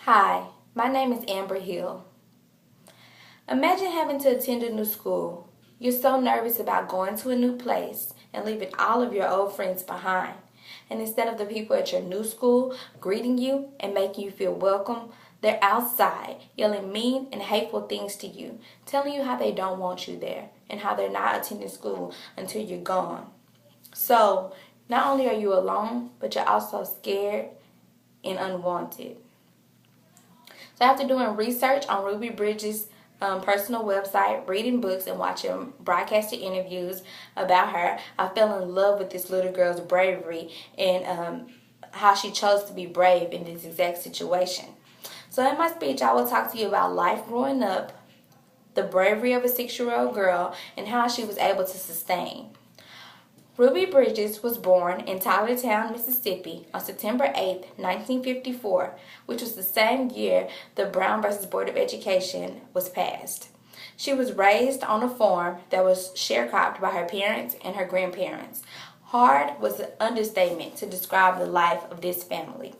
Hi, my name is Amber Hill. Imagine having to attend a new school. You're so nervous about going to a new place and leaving all of your old friends behind. And instead of the people at your new school greeting you and making you feel welcome, they're outside yelling mean and hateful things to you, telling you how they don't want you there and how they're not attending school until you're gone. So, not only are you alone, but you're also scared and unwanted. So after doing research on Ruby Bridges' personal website, reading books, and watching broadcasted interviews about her, I fell in love with this little girl's bravery and how she chose to be brave in this exact situation. So in my speech, I will talk to you about life growing up, the bravery of a 6-year-old girl, and how she was able to sustain. Ruby Bridges was born in Tylertown, Mississippi on September 8, 1954, which was the same year the Brown v. Board of Education was passed. She was raised on a farm that was sharecropped by her parents and her grandparents. Hard was an understatement to describe the life of this family.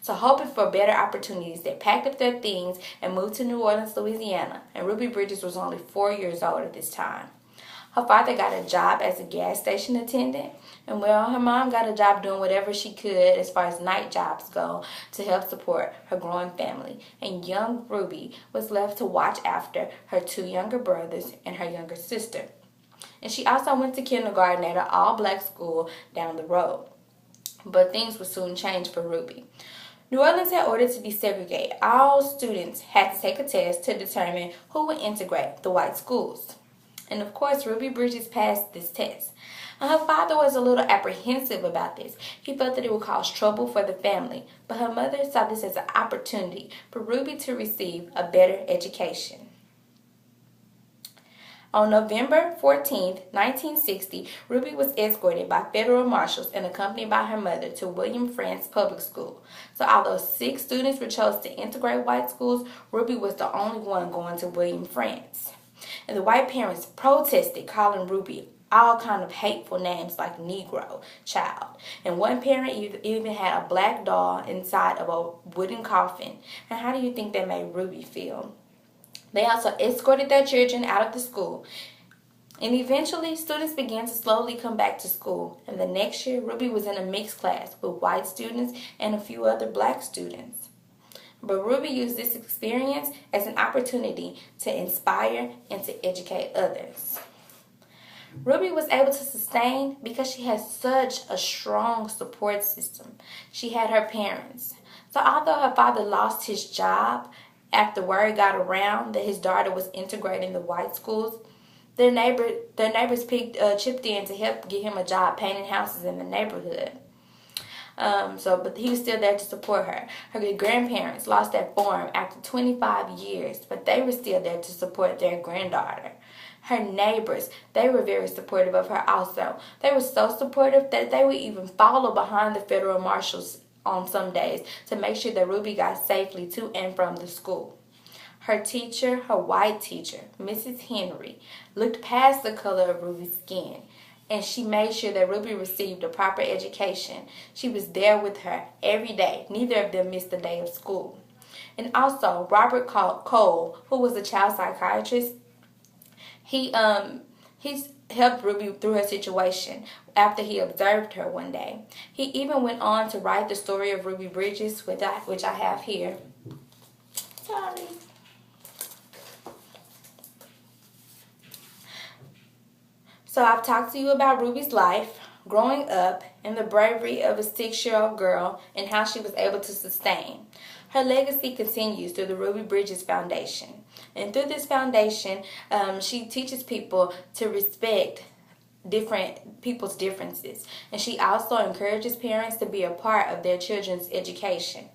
So hoping for better opportunities, they packed up their things and moved to New Orleans, Louisiana, and Ruby Bridges was only 4 years old at this time. Her father got a job as a gas station attendant, and her mom got a job doing whatever she could as far as night jobs go to help support her growing family. And young Ruby was left to watch after her 2 younger brothers and her younger sister. And she also went to kindergarten at an all-black school down the road. But things would soon change for Ruby. New Orleans had ordered to desegregate. All students had to take a test to determine who would integrate the white schools. And of course, Ruby Bridges passed this test. And her father was a little apprehensive about this. He felt that it would cause trouble for the family, but her mother saw this as an opportunity for Ruby to receive a better education. On November 14, 1960, Ruby was escorted by federal marshals and accompanied by her mother to William Frantz Public School. So although 6 students were chosen to integrate white schools, Ruby was the only one going to William Frantz. And the white parents protested, calling Ruby all kind of hateful names like Negro, child. And one parent even had a black doll inside of a wooden coffin. And how do you think that made Ruby feel? They also escorted their children out of the school. And eventually, students began to slowly come back to school. And the next year, Ruby was in a mixed class with white students and a few other black students. But Ruby used this experience as an opportunity to inspire and to educate others. Ruby was able to sustain because she had such a strong support system. She had her parents. So although her father lost his job after word got around that his daughter was integrating the white schools, their neighbors chipped in to help get him a job painting houses in the neighborhood. But he was still there to support her. Her grandparents lost their farm after 25 years, but they were still there to support their granddaughter. Her neighbors, they were very supportive of her also. They were so supportive that they would even follow behind the federal marshals on some days to make sure that Ruby got safely to and from the school. Her teacher, her white teacher, Mrs. Henry, looked past the color of Ruby's skin, and she made sure that Ruby received a proper education. She was there with her every day. Neither of them missed a day of school. And also, Robert Cole, who was a child psychiatrist, he's helped Ruby through her situation after he observed her one day. He even went on to write the story of Ruby Bridges, which I have here. Sorry. So I've talked to you about Ruby's life, growing up, and the bravery of a 6-year-old girl and how she was able to sustain. Her legacy continues through the Ruby Bridges Foundation. And through this foundation, she teaches people to respect different people's differences. And she also encourages parents to be a part of their children's education.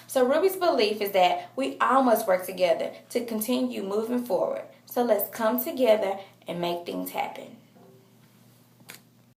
So Ruby's belief is that we all must work together to continue moving forward. So let's come together and make things happen.